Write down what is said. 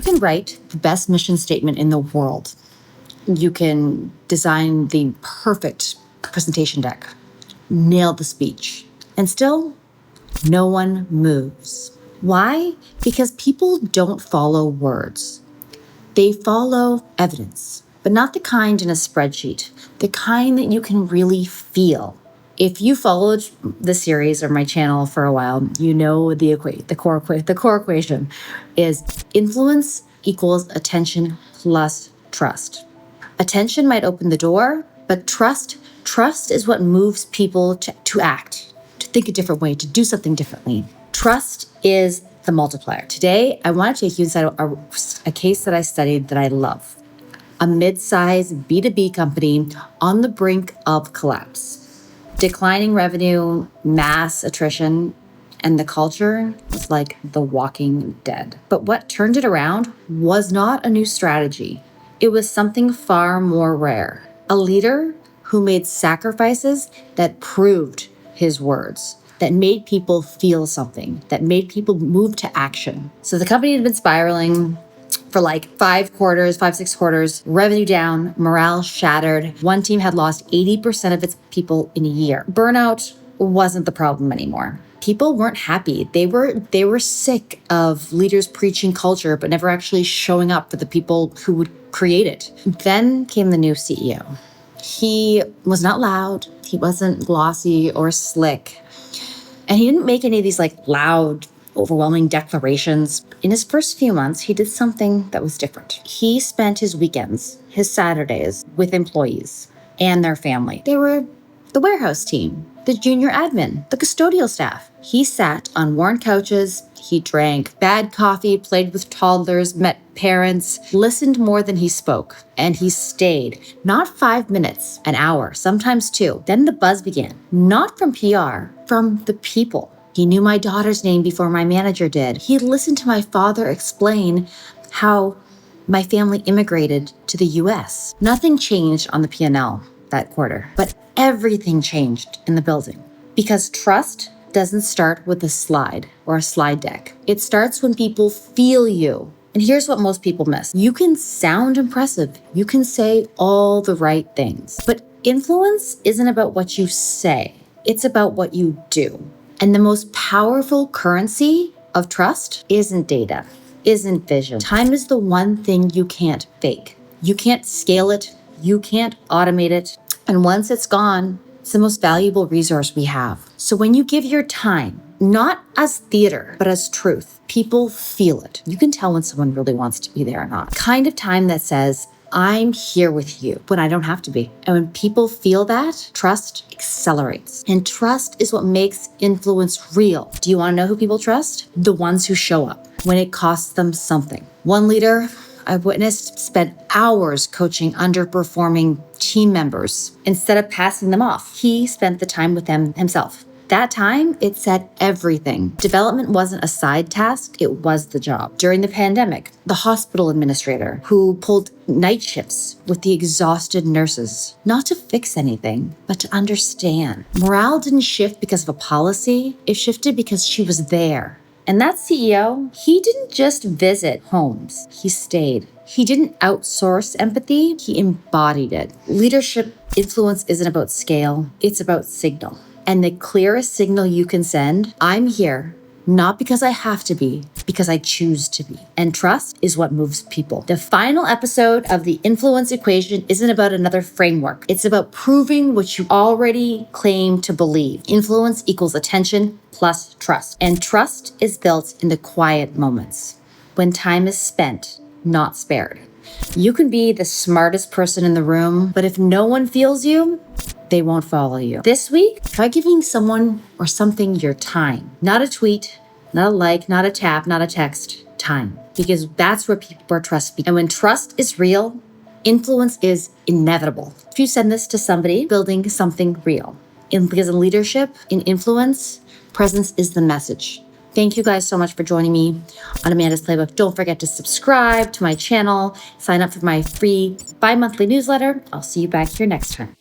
can write the best mission statement in the world. You can design the perfect presentation deck, nail the speech, and still no one moves. Why? Because people don't follow words. They follow evidence, but not the kind in a spreadsheet, the kind that you can really feel. If you followed the series or my channel for a while, you know the core equation is influence equals attention plus trust. Attention might open the door, but trust is what moves people to act, to think a different way, to do something differently. Trust is the multiplier. Today, I want to take you inside a case that I studied that I love. A mid-sized B2B company on the brink of collapse. Declining revenue, mass attrition, and the culture was like the walking dead. But what turned it around was not a new strategy. It was something far more rare. A leader who made sacrifices that proved his words, that made people feel something, that made people move to action. So the company had been spiraling for like 6 quarters, revenue down, morale shattered. One team had lost 80% of its people in a year. Burnout wasn't the problem anymore. People weren't happy. They were sick of leaders preaching culture, but never actually showing up for the people who would create it. Then came the new CEO. He was not loud. He wasn't glossy or slick. And he didn't make any of these like loud, overwhelming declarations. In his first few months, he did something that was different. He spent his weekends, his Saturdays with employees and their family. They were the warehouse team, the junior admin, the custodial staff. He sat on worn couches, he drank bad coffee, played with toddlers, met parents, listened more than he spoke. And he stayed, not 5 minutes, an hour, sometimes 2. Then the buzz began, not from PR, from the people. He knew my daughter's name before my manager did. He listened to my father explain how my family immigrated to the US. Nothing changed on the P&L that quarter, but everything changed in the building. Because trust doesn't start with a slide or a slide deck. It starts when people feel you. And here's what most people miss. You can sound impressive. You can say all the right things. But influence isn't about what you say. It's about what you do. And the most powerful currency of trust isn't data, isn't vision. Time is the one thing you can't fake. You can't scale it. You can't automate it. And once it's gone, it's the most valuable resource we have. So when you give your time, not as theater, but as truth, people feel it. You can tell when someone really wants to be there or not. Kind of time that says, I'm here with you when I don't have to be. And when people feel that, trust accelerates. And trust is what makes influence real. Do you want to know who people trust? The ones who show up when it costs them something. One leader I've witnessed spent hours coaching underperforming team members. Instead of passing them off, he spent the time with them himself. That time, it said everything. Development wasn't a side task, it was the job. During the pandemic, the hospital administrator who pulled night shifts with the exhausted nurses, not to fix anything, but to understand. Morale didn't shift because of a policy, it shifted because she was there. And that CEO, he didn't just visit homes, he stayed. He didn't outsource empathy, he embodied it. Leadership influence isn't about scale, it's about signal. And the clearest signal you can send, I'm here, not because I have to be, because I choose to be. And trust is what moves people. The final episode of the influence equation isn't about another framework. It's about proving what you already claim to believe. Influence equals attention plus trust. And trust is built in the quiet moments, when time is spent, not spared. You can be the smartest person in the room, but if no one feels you, they won't follow you. This week, try giving someone or something your time. Not a tweet, not a like, not a tap, not a text. Time. Because that's where trust begins. And when trust is real, influence is inevitable. If you send this to somebody, building something real. Because in leadership, in influence, presence is the message. Thank you guys so much for joining me on Amanda's Playbook. Don't forget to subscribe to my channel, sign up for my free bi-monthly newsletter. I'll see you back here next time.